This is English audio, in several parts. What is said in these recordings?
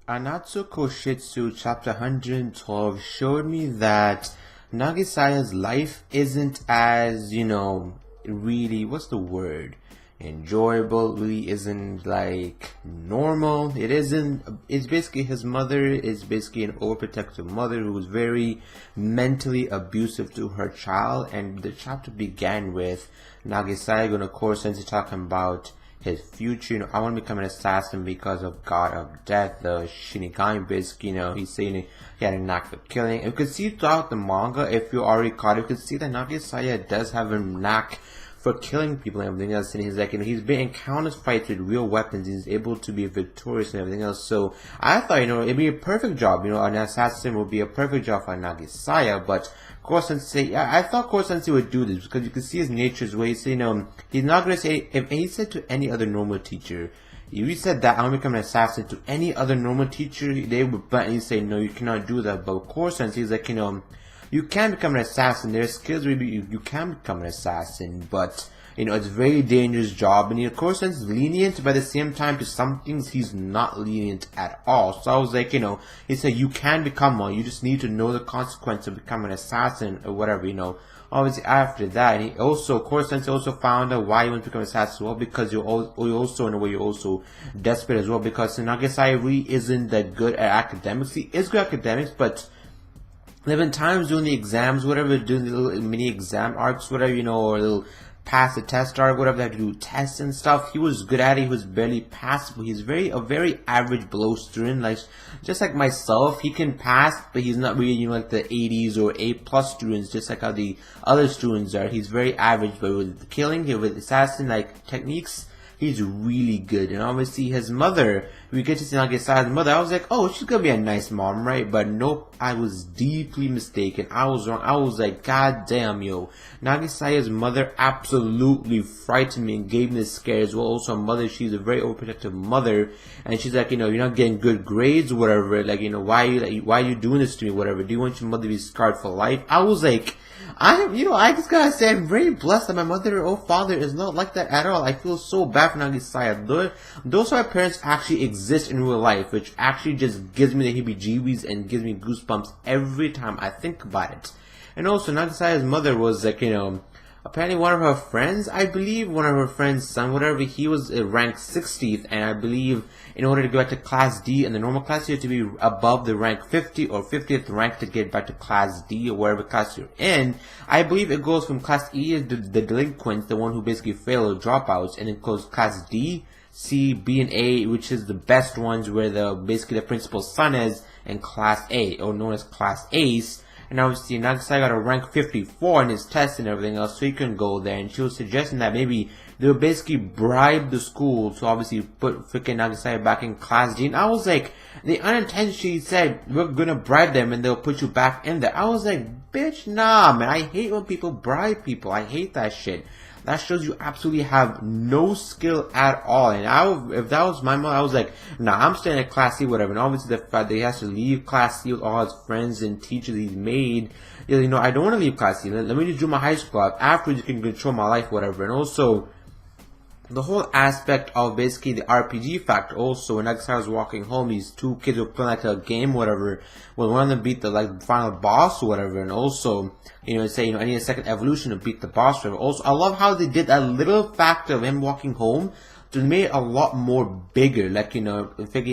Ansatsu Kyoushitsu chapter 112 showed me that Nagisa's life isn't as, really, what's the word? Enjoyable, really isn't like normal. It isn't, it's basically his mother is basically an overprotective mother who was very mentally abusive to her child. And the chapter began with Nagisa going to course into talking about his future. I want to become an assassin because of God of Death, the Shinigami. Basically, he's saying he had a knack for killing. And you can see throughout the manga, if you already caught it, you can see that Nagisa does have a knack for killing people and everything else. And he's like, he's been in countless fights with real weapons. He's able to be victorious and everything else. So I thought, it'd be a perfect job. An assassin would be a perfect job for Nagisa, but Core Sensei, I thought Core Sensei would do this because you can see his nature's way. So, he's not going to say, if he said to any other normal teacher, if you said that I want to become an assassin to any other normal teacher, they would blatantly say, no, you cannot do that. But Core Sensei is like, you can become an assassin. There are skills where you can become an assassin, but it's a very dangerous job. And of course, is lenient, but at the same time, to some things, he's not lenient at all. So I was like, he said you can become one. You just need to know the consequence of becoming an assassin or whatever. Obviously, after that, he also, of course, since he also found out why he wants to become an assassin as well, because you're also in a way you're also desperate as well. Because Nagisa really isn't that good at academics. He is good at academics, but there have been times doing the exams, whatever, doing the little mini exam arcs, whatever, or little pass the test arc, whatever, they have to do tests and stuff. He was good at it. He was barely passable. He's a very average below student, like just like myself. He can pass, but he's not really, like the 80s or A+ students, just like how the other students are. He's very average, but with the killing, with assassin like techniques, he's really good. And obviously his mother, we get to see Nagisa's mother. I was like, oh, she's gonna be a nice mom, right? But nope, I was deeply mistaken. I was wrong. I was like, god damn, Nagisa's mother absolutely frightened me and gave me the scare as well. Also, a mother, she's a very overprotective mother, and she's like, you're not getting good grades or whatever. Like, why are you doing this to me? Whatever. Do you want your mother to be scarred for life? I was like, I just gotta say, I'm very blessed that my mother or father is not like that at all. I feel so bad for Nagisa. Those are my parents actually exist in real life, which actually just gives me the heebie-jeebies and gives me goosebumps every time I think about it. And also, Nagisa's mother was like, apparently one of her friends, I believe, one of her friends' son, whatever, he was ranked 60th, and I believe in order to get to Class D in the normal class, you have to be above the rank 50 or 50th rank to get back to Class D or wherever class you're in. I believe it goes from Class E is the delinquents, the one who basically fail or dropouts, and it goes Class D, C, B, and A, which is the best ones where basically the principal's son is, and Class A, or known as Class Ace. And obviously Nagisa got a rank 54 in his test and everything else, so he can go there. And she was suggesting that maybe they would basically bribe the school to obviously put freaking Nagisa back in Class D. And I was like, they unintentionally said, we're gonna bribe them and they'll put you back in there. I was like, bitch, nah, man. I hate when people bribe people. I hate that shit. That shows you absolutely have no skill at all. And if that was my mom, I was like, nah, I'm staying at Class C, whatever. And obviously the fact that he has to leave Class C with all his friends and teachers he's made, I don't want to leave Class C. Let me just do my high school. Afterwards, you can control my life, whatever. And also, the whole aspect of basically the RPG factor also, when Nagisa was walking home, these two kids were playing like a game, whatever, when one of them beat the final boss or whatever, and also, say, I need a second evolution to beat the boss, whatever. Also, I love how they did that little factor of him walking home to make it a lot more bigger. Like, thinking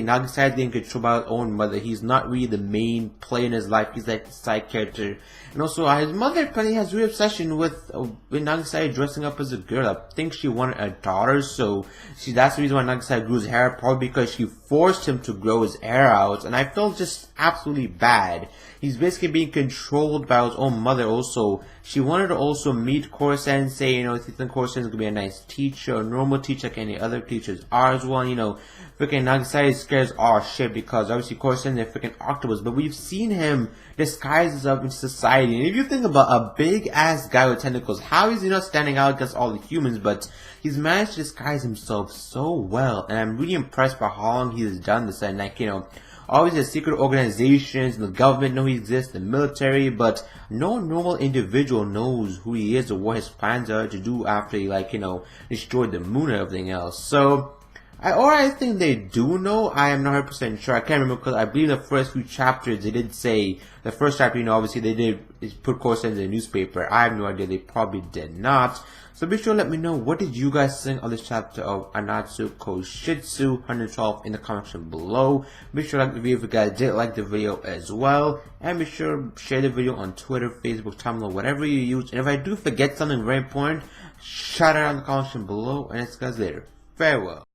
Nagisa is being controlled by his own mother. He's not really the main player in his life. He's like the side character. And also, his mother apparently has real obsession with Nagisa dressing up as a girl. I think she wanted a daughter, so that's the reason why Nagisa grew his hair, probably because she forced him to grow his hair out. And I felt just absolutely bad. He's basically being controlled by his own mother also. She wanted to also meet Core Sensei, thinking Core Sensei is going to be a nice teacher, a normal teacher like any other teachers are as well, freaking Nagisa scares all shit because obviously Core Sensei is a freaking octopus, but we've seen him disguise himself in society. And if you think about a big ass guy with tentacles, how is he not standing out against all the humans? But he's managed to disguise himself so well, and I'm really impressed by how long he has done this. And obviously the secret organizations, the government know he exists, the military, but no normal individual knows who he is or what his plans are to do after he, destroyed the moon and everything else. So, I think they do know. I am not 100% sure. I can't remember because I believe the first few chapters they did say the first chapter. Obviously they did put course in the newspaper. I have no idea. They probably did not. So be sure to let me know what did you guys think of this chapter of Ansatsu Kyoushitsu 112 in the comment section below. Be sure to like the video if you guys did like the video as well, and be sure to share the video on Twitter, Facebook, Tumblr, whatever you use. And if I do forget something very important, shout it out in the comment section below. And I'll see you guys later. Farewell.